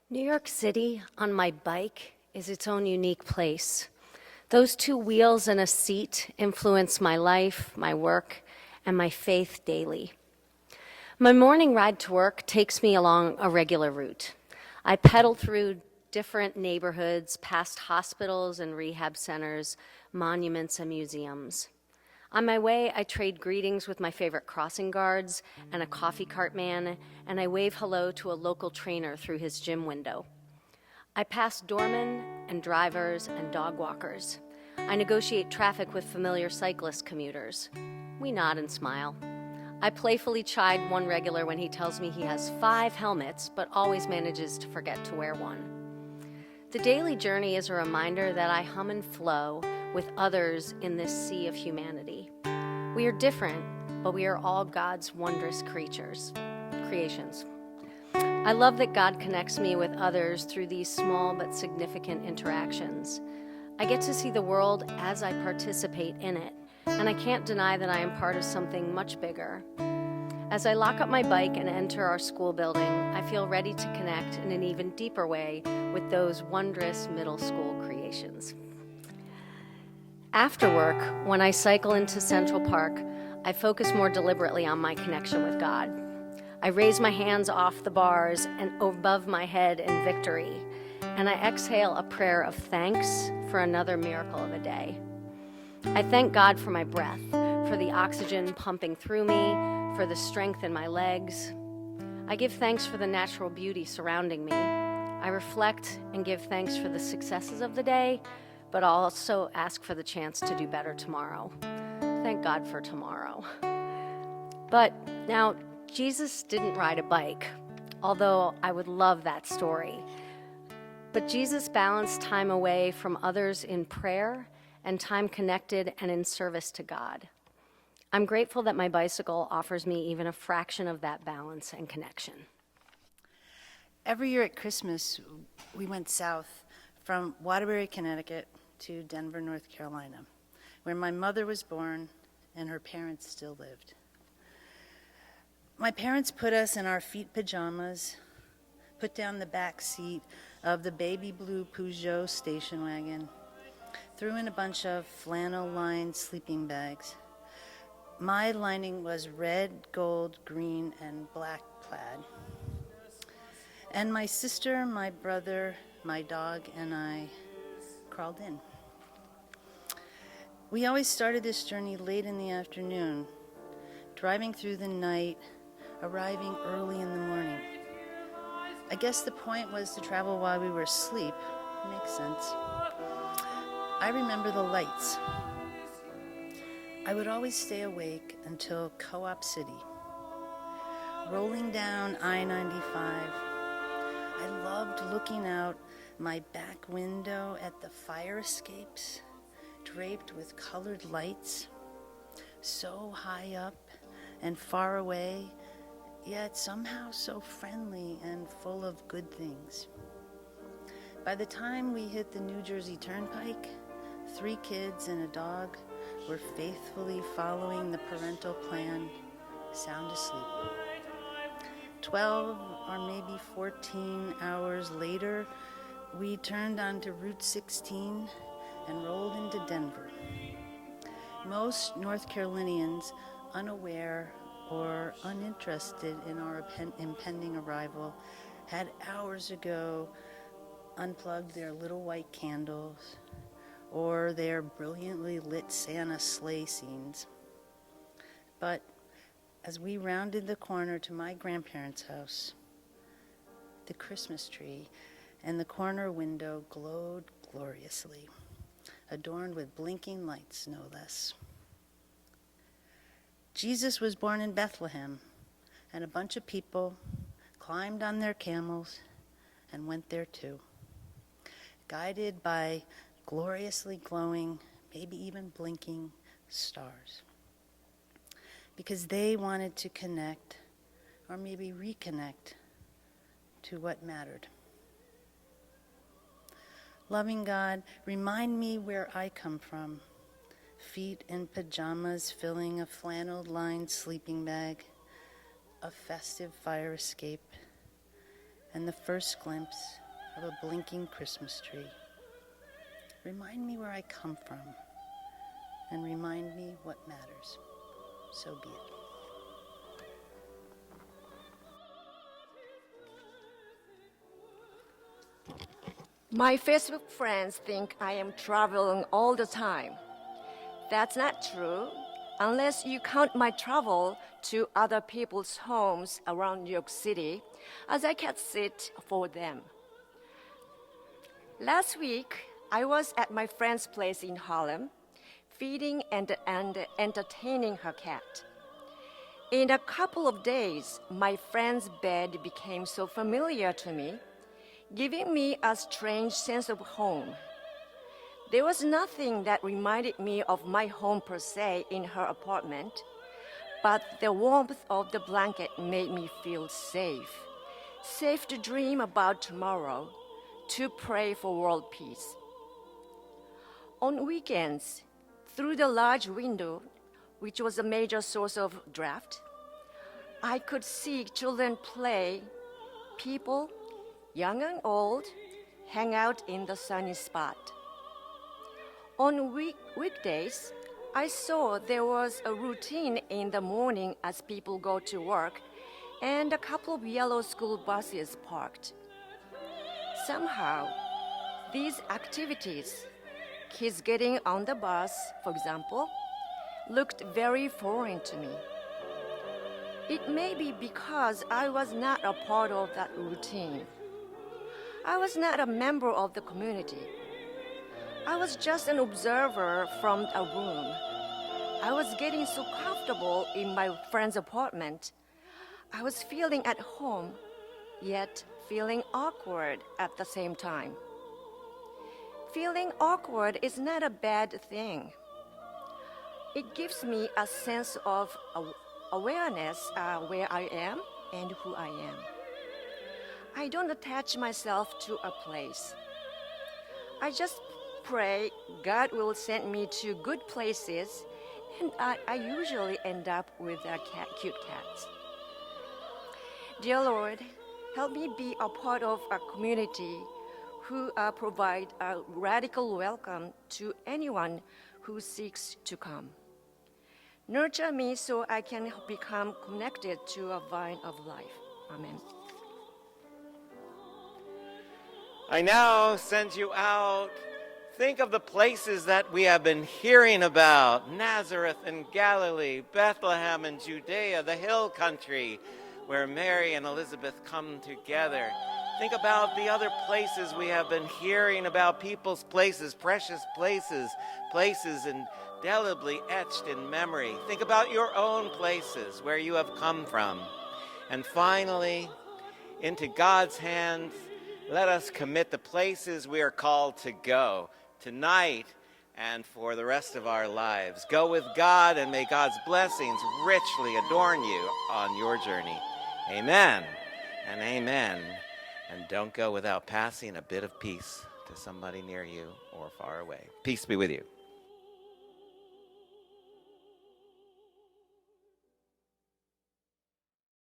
New York City on my bike is its own unique place. Those two wheels and a seat influence my life, my work, and my faith daily. My morning ride to work takes me along a regular route. I pedal through different neighborhoods, past hospitals and rehab centers, monuments and museums. On my way, I trade greetings with my favorite crossing guards and a coffee cart man, and I wave hello to a local trainer through his gym window. I pass doormen and drivers and dog walkers. I negotiate traffic with familiar cyclist commuters. We nod and smile. I playfully chide one regular when he tells me he has 5 helmets, but always manages to forget to wear one. The daily journey is a reminder that I hum and flow with others in this sea of humanity. We are different, but we are all God's wondrous creations. I love that God connects me with others through these small but significant interactions. I get to see the world as I participate in it, and I can't deny that I am part of something much bigger. As I lock up my bike and enter our school building, I feel ready to connect in an even deeper way with those wondrous middle school creations. After work, when I cycle into Central Park, I focus more deliberately on my connection with God. I raise my hands off the bars and above my head in victory, and I exhale a prayer of thanks for another miracle of a day. I thank God for my breath, for the oxygen pumping through me, for the strength in my legs. I give thanks for the natural beauty surrounding me. I reflect and give thanks for the successes of the day, but also ask for the chance to do better tomorrow. Thank God for tomorrow. But now, Jesus didn't ride a bike, although I would love that story. But Jesus balanced time away from others in prayer and time connected and in service to God. I'm grateful that my bicycle offers me even a fraction of that balance and connection. Every year at Christmas, we went south from Waterbury, Connecticut to Denver, North Carolina, where my mother was born and her parents still lived. My parents put us in our feet pajamas, put down the back seat of the baby blue Peugeot station wagon, threw in a bunch of flannel-lined sleeping bags. My lining was red, gold, green, and black plaid. And my sister, my brother, my dog, and I crawled in. We always started this journey late in the afternoon, driving through the night, arriving early in the morning. I guess the point was to travel while we were asleep. Makes sense. I remember the lights. I would always stay awake until Co-op City. Rolling down I-95, I loved looking out my back window at the fire escapes, draped with colored lights, so high up and far away, yet somehow so friendly and full of good things. By the time we hit the New Jersey Turnpike, 3 kids and a dog were faithfully following the parental plan, sound asleep. 12 or maybe 14 hours later, we turned onto Route 16 and rolled into Denver. Most North Carolinians, unaware or uninterested in our impending arrival, had hours ago unplugged their little white candles or their brilliantly lit Santa sleigh scenes. But as we rounded the corner to my grandparents' house, the Christmas tree and the corner window glowed gloriously, adorned with blinking lights, no less. Jesus was born in Bethlehem, and a bunch of people climbed on their camels and went there too, guided by gloriously glowing, maybe even blinking stars, because they wanted to connect, or maybe reconnect, to what mattered. Loving God, remind me where I come from, feet in pajamas filling a flannel-lined sleeping bag, a festive fire escape, and the first glimpse of a blinking Christmas tree. Remind me where I come from, and remind me what matters. So be it. My Facebook friends think I am traveling all the time. That's not true, unless you count my travel to other people's homes around New York City, as I can sit for them. Last week, I was at my friend's place in Harlem, feeding and entertaining her cat. In a couple of days, my friend's bed became so familiar to me, giving me a strange sense of home. There was nothing that reminded me of my home per se in her apartment, but the warmth of the blanket made me feel safe to dream about tomorrow, to pray for world peace. On weekends, through the large window, which was a major source of draft, I could see children play, people, young and old, hang out in the sunny spot. On weekdays, I saw there was a routine in the morning as people go to work and a couple of yellow school buses parked. Somehow, these activities, kids getting on the bus, for example, looked very foreign to me. It may be because I was not a part of that routine. I was not a member of the community. I was just an observer from a room. I was getting so comfortable in my friend's apartment. I was feeling at home, yet feeling awkward at the same time. Feeling awkward is not a bad thing. It gives me a sense of awareness where I am and who I am. I don't attach myself to a place. I just pray God will send me to good places, and I usually end up with cute cats. Dear Lord, help me be a part of a community who provide a radical welcome to anyone who seeks to come. Nurture me so I can become connected to a vine of life. Amen. I now send you out. Think of the places that we have been hearing about: Nazareth and Galilee, Bethlehem and Judea, the hill country where Mary and Elizabeth come together. Think about the other places we have been hearing about, people's places, precious places, places indelibly etched in memory. Think about your own places where you have come from. And finally, into God's hands, let us commit the places we are called to go tonight and for the rest of our lives. Go with God, and may God's blessings richly adorn you on your journey. Amen and amen. And don't go without passing a bit of peace to somebody near you or far away. Peace be with you.